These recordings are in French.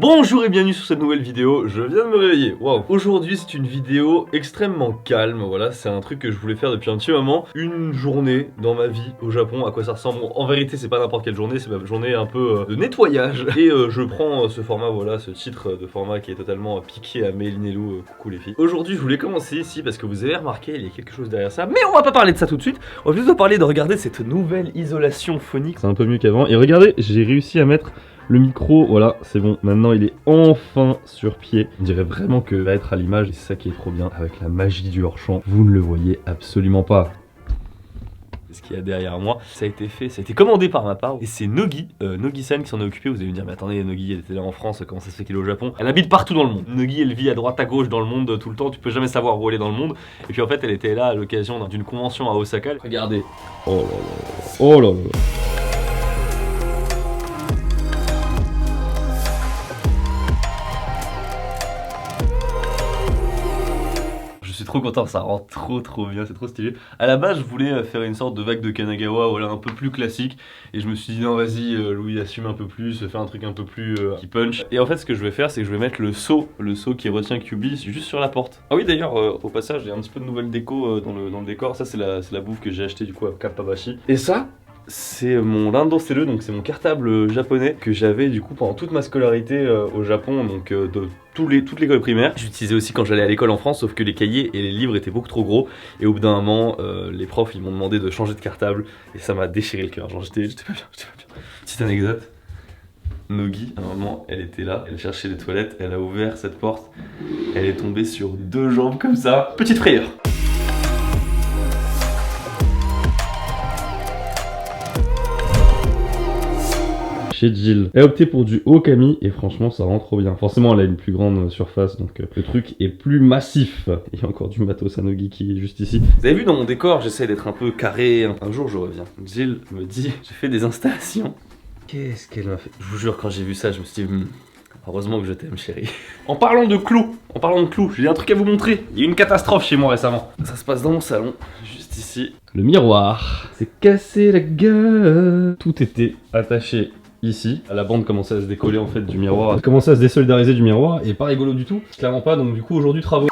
Bonjour et bienvenue sur cette nouvelle vidéo, je viens de me réveiller, waouh. Aujourd'hui c'est une vidéo extrêmement calme, voilà, c'est un truc que je voulais faire depuis un petit moment. Une journée dans ma vie au Japon, à quoi ça ressemble. En vérité c'est pas n'importe quelle journée, c'est ma journée un peu de nettoyage. Et je prends ce format, voilà, ce titre de format qui est totalement piqué à Méline et Lou, coucou les filles. Aujourd'hui je voulais commencer ici parce que vous avez remarqué, il y a quelque chose derrière ça. Mais on va pas parler de ça tout de suite, on va plutôt parler de regarder cette nouvelle isolation phonique. C'est un peu mieux qu'avant, et regardez, j'ai réussi à mettre le micro, voilà, c'est bon, maintenant il est enfin sur pied. On dirait vraiment que va être à l'image, et c'est ça qui est trop bien, avec la magie du hors-champ. Vous ne le voyez absolument pas. Ce qu'il y a derrière moi, ça a été fait, ça a été commandé par ma part, et c'est Nogi, Nogi-san qui s'en est occupé. Vous allez me dire, mais attendez, Nogi elle était là en France, comment ça se fait qu'elle est au Japon? Elle habite partout dans le monde. Nogi elle vit à droite à gauche dans le monde tout le temps, tu peux jamais savoir où elle est dans le monde. Et puis en fait elle était là à l'occasion d'une convention à Osaka. Regardez, oh là là, oh là là. Je suis trop content, ça rend trop bien, c'est trop stylé. À la base je voulais faire une sorte de vague de Kanagawa, voilà, un peu plus classique. Et je me suis dit non vas-y Louis, assume un peu plus, fais un truc un peu plus qui punch. Et en fait ce que je vais faire c'est que je vais mettre le seau qui retient Kyuubi juste sur la porte. Ah oui d'ailleurs au passage il y a un petit peu de nouvelle déco dans le décor. Ça c'est la bouffe que j'ai acheté du coup à Kappabashi. Et ça c'est mon Randosseru, donc c'est mon cartable japonais que j'avais du coup pendant toute ma scolarité au Japon, donc de toute l'école primaire. J'utilisais aussi quand j'allais à l'école en France, sauf que les cahiers et les livres étaient beaucoup trop gros. Et au bout d'un moment, les profs ils m'ont demandé de changer de cartable et ça m'a déchiré le cœur. Genre j'étais pas bien. Petite anecdote. Nogi, à un moment, elle était là, elle cherchait les toilettes, elle a ouvert cette porte, elle est tombée sur deux jambes comme ça. Petite frayeur. Chez Jill. Elle a opté pour du Okami et franchement ça rend trop bien. Forcément elle a une plus grande surface donc le truc est plus massif. Il y a encore du matos Nogi qui est juste ici. Vous avez vu dans mon décor, j'essaie d'être un peu carré. Un jour je reviens. Jill me dit, j'ai fait des installations. Qu'est-ce qu'elle m'a fait? Je vous jure quand j'ai vu ça je me suis dit heureusement que je t'aime chérie. En parlant de clous, j'ai un truc à vous montrer. Il y a eu une catastrophe chez moi récemment. Ça se passe dans mon salon, juste ici. Le miroir s'est cassé la gueule. Tout était attaché ici. La bande commençait à se décoller en fait du miroir. Elle commençait à se désolidariser du miroir et pas rigolo du tout. Clairement pas, donc du coup aujourd'hui travaux.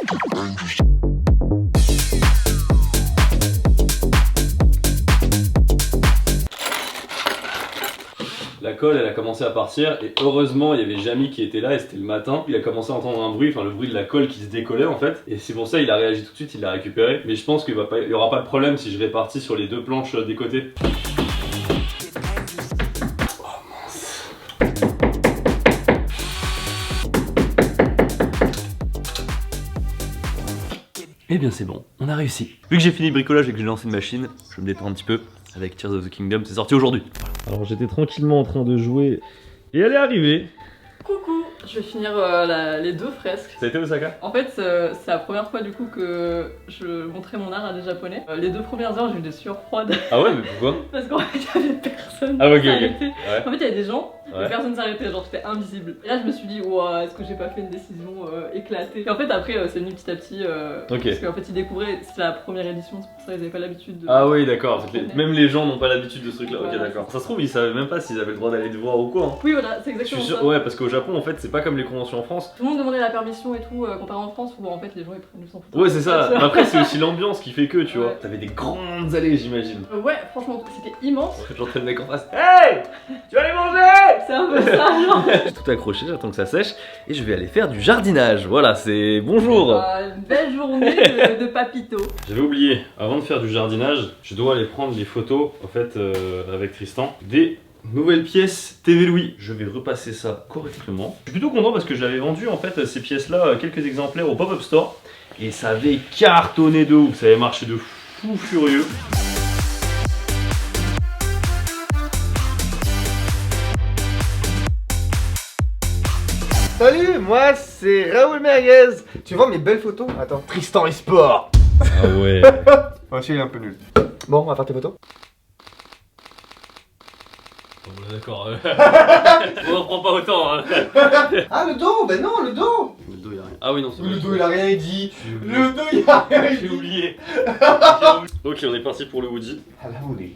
La colle elle a commencé à partir et heureusement il y avait Jamie qui était là et c'était le matin. Il a commencé à entendre un bruit, enfin le bruit de la colle qui se décollait en fait. Et c'est pour ça il a réagi tout de suite, il l'a récupéré. Mais je pense qu'il y aura pas de problème si je répartis sur les deux planches des côtés. Eh bien c'est bon, on a réussi. Vu que j'ai fini le bricolage et que j'ai lancé une machine, je vais me détendre un petit peu avec Tears of the Kingdom, c'est sorti aujourd'hui. Alors j'étais tranquillement en train de jouer et elle est arrivée. Coucou, je vais finir les deux fresques. Ça a été Osaka? En fait, c'est la première fois du coup que je montrais mon art à des japonais. Les deux premières heures, j'ai eu des sueurs froides. Ah ouais, mais pourquoi? Parce qu'en fait, il y avait personne. Ah ok, ok. Ouais. En fait, il y avait des gens, ouais. Mais personne s'arrêtait, genre j'étais invisible. Et là, je me suis dit, ouah, est-ce que j'ai pas fait une décision éclatée? Et en fait, après, c'est venu petit à petit. Ok. Parce qu'en fait, ils découvraient, c'était la première édition, c'est pour ça qu'ils avaient pas l'habitude de. Ah oui, d'accord. Même les gens n'ont pas l'habitude de ce truc-là. Voilà. Ok, d'accord. Ça se trouve, ils savaient même pas s'ils avaient le droit d'aller te voir ou quoi. Hein. Oui, voilà, c'est Je exactement suis sûr, ça. ouais, parce qu'au Japon, en fait, c'est pas comme les conventions en France. Tout le monde demandait la permission et tout, comparé en France où en fait les gens ils prennent du sang. Ouais, c'est ça. Mais après, c'est aussi l'ambiance qui fait que, tu vois. Ouais. T'avais des grandes allées, j'imagine. Ouais, franchement, c'était immense. J'entends le mec en face. Hey! Tu vas aller manger? C'est un peu ça, genre. J'ai tout accroché, j'attends que ça sèche et je vais aller faire du jardinage. Voilà, c'est bonjour. Une belle journée de papito. J'avais oublié, avant de faire du jardinage, je dois aller prendre les photos, en fait, avec Tristan, des nouvelles pièces TV Louis. Je vais repasser ça correctement. Je suis plutôt content parce que j'avais vendu, en fait, ces pièces-là, quelques exemplaires au Pop-Up Store. Et ça avait cartonné de ouf, ça avait marché de fou furieux. Salut, moi c'est Raoul Merguez. Tu vois mes belles photos? Attends. Tristan eSport. Ah ouais. Ouais, celui-là il est un peu nul. Bon, on va faire tes photos. Bon, d'accord. On en prend pas autant. Hein. Ah, le dos? Ben non, le dos. Le dos, il a rien. Ah oui, non, c'est Le vrai. dos il a rien dit. Le dos il a rien J'ai dit. oublié. Ok, on est parti pour le Woody. Ah là, on est.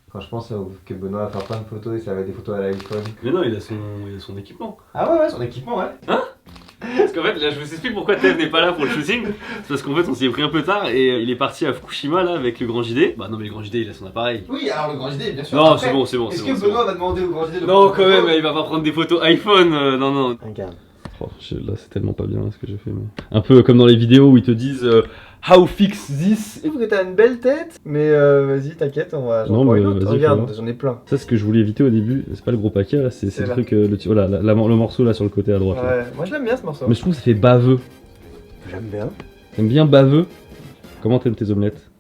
Franchement, ça ouf que Benoît va faire plein de photos et ça va être des photos à l'iPhone. Mais non, il a son équipement. Ah ouais, son équipement, ouais. Parce qu'en fait, là, je vous explique pourquoi Tev n'est pas là pour le shooting. C'est parce qu'en fait, on s'y est pris un peu tard et il est parti à Fukushima là avec le grand JD. Bah non, mais le grand JD, il a son appareil. Oui, alors le grand JD, bien sûr. Non, Après, c'est bon, c'est bon. Est-ce c'est que bon, Benoît va demander au grand JD de Non, prendre quand des même, photos il va pas prendre des photos iPhone. Non, non. Regarde. Oh, là, c'est tellement pas bien ce que j'ai fait. Mais... Un peu comme dans les vidéos où ils te disent How fix this. Il faut que t'as une belle tête, mais vas-y, t'inquiète, on va. Non, prends mais une autre. vas-y, Regarde, fais-moi. j'en ai plein. Ça, ce que je voulais éviter au début, c'est pas le gros paquet là, c'est le là. truc, voilà, le morceau là sur le côté à droite. Là. Ouais, moi je l'aime bien ce morceau. Mais je trouve que ça fait baveux. J'aime bien. T'aimes bien baveux? Comment t'aimes tes omelettes?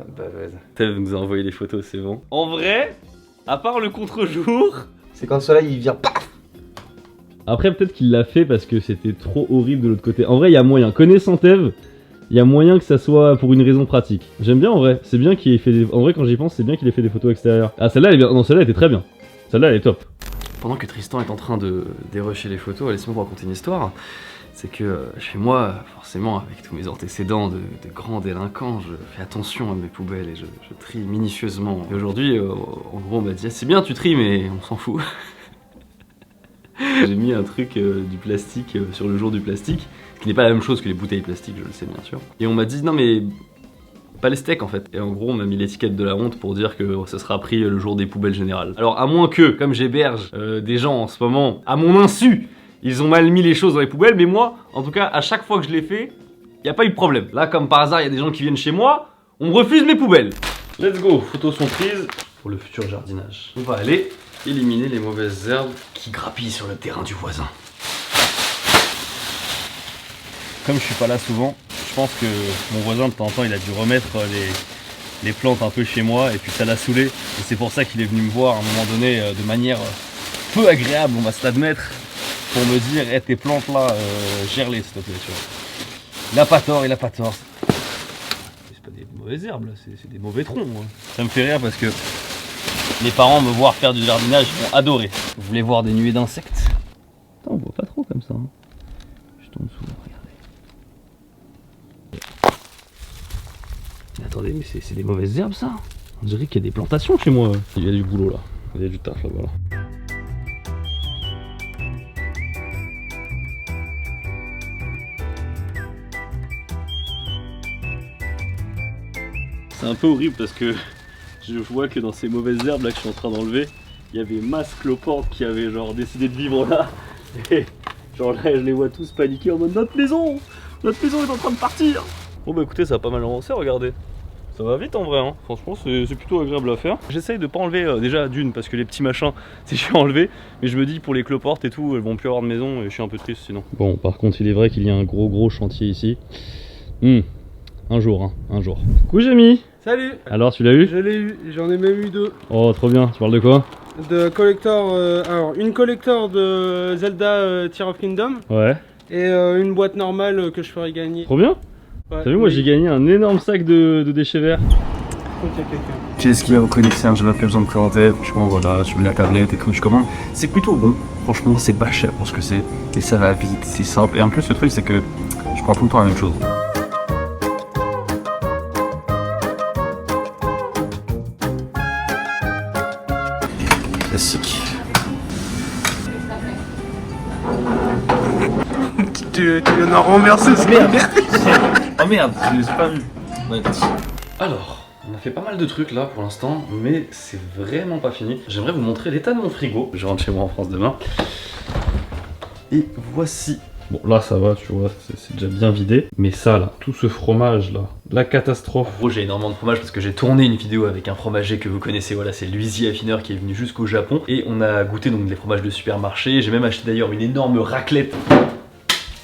Bah, vas-y. Tev nous a envoyé les photos, c'est bon. En vrai, à part le contre-jour. C'est quand le soleil il vient, paf. Après, peut-être qu'il l'a fait parce que c'était trop horrible de l'autre côté. En vrai, il y a moyen. Connaissant Tev, il y a moyen que ça soit pour une raison pratique. J'aime bien en vrai. C'est bien qu'il ait fait des. En vrai, quand j'y pense, c'est bien qu'il ait fait des photos extérieures. Ah, celle-là, elle est bien. Non, celle-là, elle était très bien. Celle-là, elle est top. Pendant que Tristan est en train de dérusher les photos, laisse-moi vous raconter une histoire. C'est que chez moi, forcément, avec tous mes antécédents de grands délinquants, je fais attention à mes poubelles et je trie minutieusement. Et aujourd'hui, en gros, on m'a dit c'est bien, tu tries, mais on s'en fout. J'ai mis un truc du plastique sur le jour du plastique, ce qui n'est pas la même chose que les bouteilles plastiques, je le sais bien sûr. Et on m'a dit non mais pas les steaks en fait. Et en gros on m'a mis l'étiquette de la honte pour dire que ça sera pris le jour des poubelles générales. Alors à moins que, comme j'héberge des gens en ce moment, à mon insu, ils ont mal mis les choses dans les poubelles, mais moi, en tout cas, à chaque fois que je l'ai fait, il n'y a pas eu de problème. Là, comme par hasard, il y a des gens qui viennent chez moi, on me refuse mes poubelles. Let's go, photos sont prises pour le futur jardinage. On va aller éliminer les mauvaises herbes qui grappillent sur le terrain du voisin. Comme je suis pas là souvent, je pense que mon voisin de temps en temps, il a dû remettre les plantes un peu chez moi et puis ça l'a saoulé. Et c'est pour ça qu'il est venu me voir à un moment donné de manière peu agréable, on va se l'admettre, pour me dire hey, tes plantes là, gère-les s'il te plaît. Tu vois. Il a pas tort, il a pas tort. C'est pas des mauvaises herbes là, c'est des mauvais troncs. Hein. Ça me fait rire parce que les parents me voir faire du jardinage vont adorer. Vous voulez voir des nuées d'insectes? Attends, on voit pas trop comme ça. Hein. Juste en dessous, regardez. Mais attendez, mais c'est des mauvaises herbes ça? On dirait qu'il y a des plantations chez moi. Il y a du boulot là, il y a du taf là, voilà. C'est un peu horrible parce que je vois que dans ces mauvaises herbes là que je suis en train d'enlever, il y avait masse cloporte qui avait genre décidé de vivre là. Et genre là je les vois tous paniquer en mode notre maison est en train de partir. Bon bah écoutez, ça a pas mal avancé, regardez. Ça va vite en vrai, hein. Franchement c'est plutôt agréable à faire. J'essaye de pas enlever déjà d'une parce que les petits machins c'est chiant à enlever. Mais je me dis pour les cloportes et tout, elles vont plus avoir de maison et je suis un peu triste sinon. Bon par contre il est vrai qu'il y a un gros chantier ici. Un jour, hein, un jour. Coucou Jamie. Salut. Alors tu l'as eu? Je l'ai eu, j'en ai même eu deux. Oh trop bien, tu parles de quoi? De collector, alors une collector de Zelda Tear of Kingdom Ouais. et une boîte normale que je ferai gagner. Trop bien. Ouais, T'as vu, moi j'ai gagné un énorme sac de déchets verts. Ok, quelqu'un. J'ai esquivé vos connexions, j'ai même plus besoin de présenter. Franchement, voilà, je mets la tablette et tout, je commande. C'est plutôt bon. Franchement, c'est pas cher pour ce que c'est. Et ça va vite, c'est simple. Et en plus, le truc, c'est que je prends tout le temps la même chose. Classique. Tu viens d'en remercier, c'est merde. Oh merde, je l'ai pas vu. Ouais, Alors, on a fait pas mal de trucs là pour l'instant, mais c'est vraiment pas fini. J'aimerais vous montrer l'état de mon frigo. Je rentre chez moi en France demain. Et voici. Bon là ça va, tu vois, c'est déjà bien vidé. Mais ça là, tout ce fromage là, la catastrophe. En gros j'ai énormément de fromage parce que j'ai tourné une vidéo avec un fromager que vous connaissez, voilà, c'est Luisi Affineur qui est venu jusqu'au Japon. Et on a goûté donc des fromages de supermarché. J'ai même acheté d'ailleurs une énorme raclette.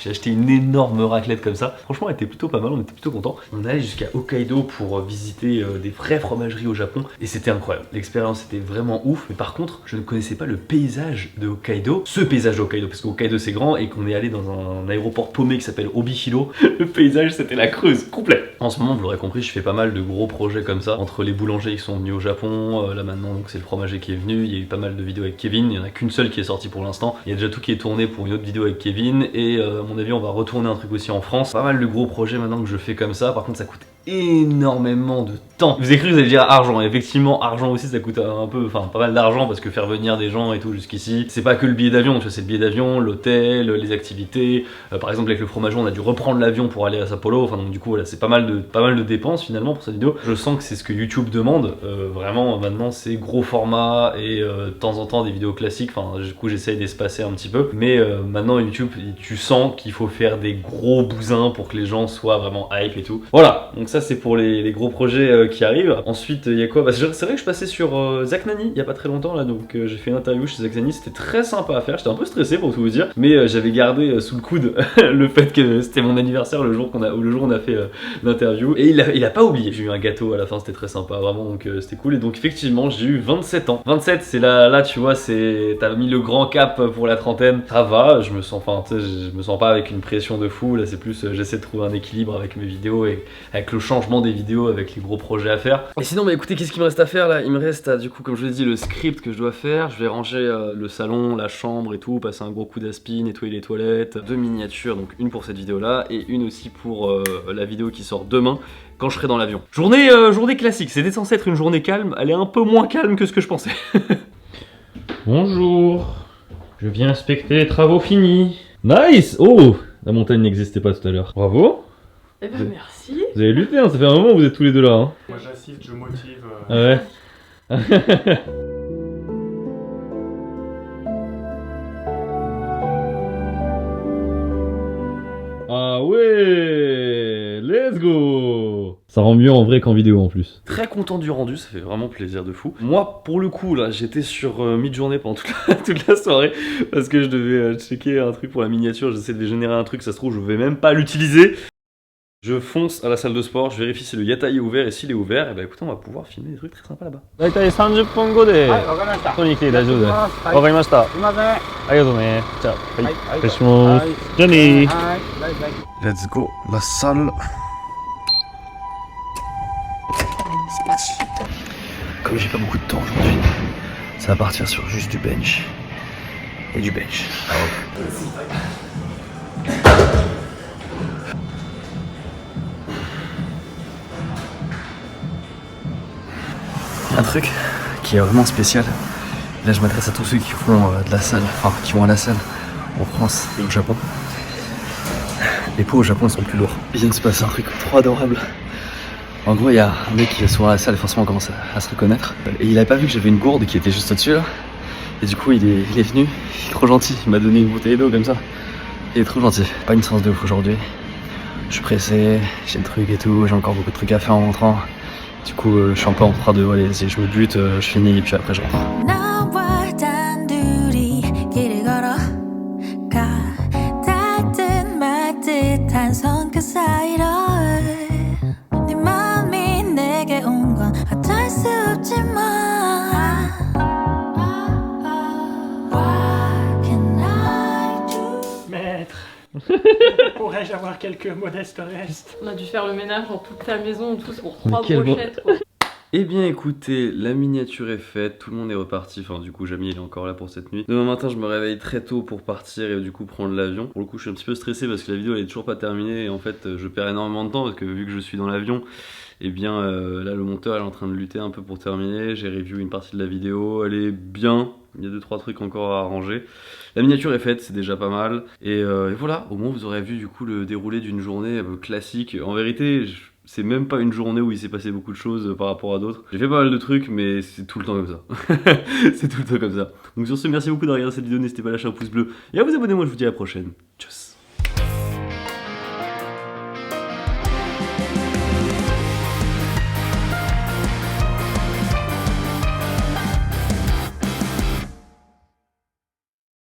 J'ai acheté une énorme raclette comme ça. Franchement, elle était plutôt pas mal, on était plutôt contents. On allait jusqu'à Hokkaido pour visiter des vraies fromageries au Japon et c'était incroyable. L'expérience était vraiment ouf, mais par contre, je ne connaissais pas le paysage de Hokkaido. Ce paysage de Hokkaido, parce qu'Hokkaido c'est grand et qu'on est allé dans un aéroport paumé qui s'appelle Obihiro. Le paysage, c'était la Creuse, complet. En ce moment, vous l'aurez compris, je fais pas mal de gros projets comme ça. Entre les boulangers qui sont venus au Japon, là maintenant, donc c'est le fromager qui est venu. Il y a eu pas mal de vidéos avec Kevin. Il n'y en a qu'une seule qui est sortie pour l'instant. Il y a déjà tout qui est tourné pour une autre vidéo avec Kevin et à mon avis on va retourner un truc aussi en France. Pas mal de gros projets maintenant que je fais comme ça, par contre ça coûte énormément de temps. Vous avez cru que vous allez dire argent, et effectivement argent aussi ça coûte un peu, enfin pas mal d'argent parce que faire venir des gens et tout jusqu'ici, c'est pas que le billet d'avion, tu vois, c'est le billet d'avion, l'hôtel, les activités, par exemple avec le fromageon on a dû reprendre l'avion pour aller à Sao Paulo, enfin donc du coup voilà c'est pas mal de dépenses finalement pour cette vidéo. Je sens que c'est ce que YouTube demande, vraiment maintenant c'est gros format et de temps en temps des vidéos classiques, enfin du coup j'essaye d'espacer un petit peu, mais maintenant YouTube tu sens qu'il faut faire des gros bousins pour que les gens soient vraiment hype et tout. Voilà, donc ça c'est pour les gros projets qui arrivent. Ensuite il y a quoi, bah, c'est vrai que je passais sur Zach Nani il y a pas très longtemps là, donc j'ai fait une interview chez Zach Nani, c'était très sympa à faire, j'étais un peu stressé pour tout vous dire, mais j'avais gardé sous le coude le fait que c'était mon anniversaire le jour où on a fait l'interview, et il a pas oublié. J'ai eu un gâteau à la fin, c'était très sympa vraiment, donc c'était cool. Et donc effectivement j'ai eu 27 ans. 27 c'est là tu vois, t'as mis le grand cap pour la trentaine, ça va, je me sens pas avec une pression de fou, là c'est plus j'essaie de trouver un équilibre avec mes vidéos et avec le changement des vidéos, avec les gros projets à faire. Et sinon bah écoutez, qu'est-ce qu'il me reste à faire là? Il me reste du coup comme je l'ai dit le script que je dois faire, je vais ranger le salon, la chambre et tout, passer un gros coup d'aspi, nettoyer les toilettes, 2 miniatures, donc une pour cette vidéo là et une aussi pour la vidéo qui sort demain quand je serai dans l'avion. Journée classique, c'était censé être une journée calme, elle est un peu moins calme que ce que je pensais. Bonjour, je viens inspecter les travaux finis. Nice. Oh, la montagne n'existait pas tout à l'heure. Bravo. Eh ben merci. Vous avez lutté, hein, ça fait un moment que vous êtes tous les deux là. Hein. Moi j'assiste, je motive. Ah ouais. Ah ouais, let's go. Ça rend mieux en vrai qu'en vidéo en plus. Très content du rendu, ça fait vraiment plaisir de fou. Moi pour le coup là j'étais sur mid-journée pendant toute la soirée parce que je devais checker un truc pour la miniature, j'essaie de générer un truc, ça se trouve je vais même pas l'utiliser. Je fonce à la salle de sport, je vérifie si le yatai est ouvert, et s'il est ouvert, et bah écoutez on va pouvoir filmer des trucs très sympas là-bas. だいたい30分後で取りに来て大丈夫です。わかりました。すいません。ありがとうね。じゃあ、はい、はい失礼します。じゃあねー。はい、バイバイ。 Let's go, la salle. C'est parti. Comme j'ai pas beaucoup de temps aujourd'hui, ça va partir sur juste du bench. Et du bench. Un truc qui est vraiment spécial. Là, je m'adresse à tous ceux qui font de la salle, enfin qui vont à la salle en France et au Japon. Les poids au Japon ils sont plus lourds. Il vient de se passer un truc trop adorable. En gros, il y a un mec qui est souvent à la salle et forcément on commence à se reconnaître. Et il avait pas vu que j'avais une gourde qui était juste au-dessus là. Et du coup, il est venu, il est trop gentil. Il m'a donné une bouteille d'eau comme ça. Il est trop gentil. Pas une séance de ouf aujourd'hui. Je suis pressé, j'ai le truc et tout, j'ai encore beaucoup de trucs à faire en rentrant. Du coup, je suis un peu en train de, allez, je me bute, je finis et puis après je rentre. Maître, pourrais-je avoir quelques modestes restes? On a dû faire le ménage dans toute ta maison, tous pour 3 quel brochettes quoi. Eh bien écoutez, la miniature est faite, tout le monde est reparti, enfin du coup Jamie il est encore là pour cette nuit. Demain matin je me réveille très tôt pour partir et du coup prendre l'avion. Pour le coup je suis un petit peu stressé parce que la vidéo elle est toujours pas terminée et en fait je perds énormément de temps parce que vu que je suis dans l'avion, et bien là le monteur est en train de lutter un peu pour terminer. J'ai review une partie de la vidéo, elle est bien, il y a 2-3 trucs encore à arranger. La miniature est faite, c'est déjà pas mal. Et voilà, au moins vous aurez vu du coup le déroulé d'une journée classique. En vérité, c'est même pas une journée où il s'est passé beaucoup de choses par rapport à d'autres. J'ai fait pas mal de trucs, mais c'est tout le temps comme ça. C'est tout le temps comme ça. Donc sur ce, merci beaucoup d'avoir regardé cette vidéo, n'hésitez pas à lâcher un pouce bleu et à vous abonner, moi je vous dis à la prochaine. Tchuss.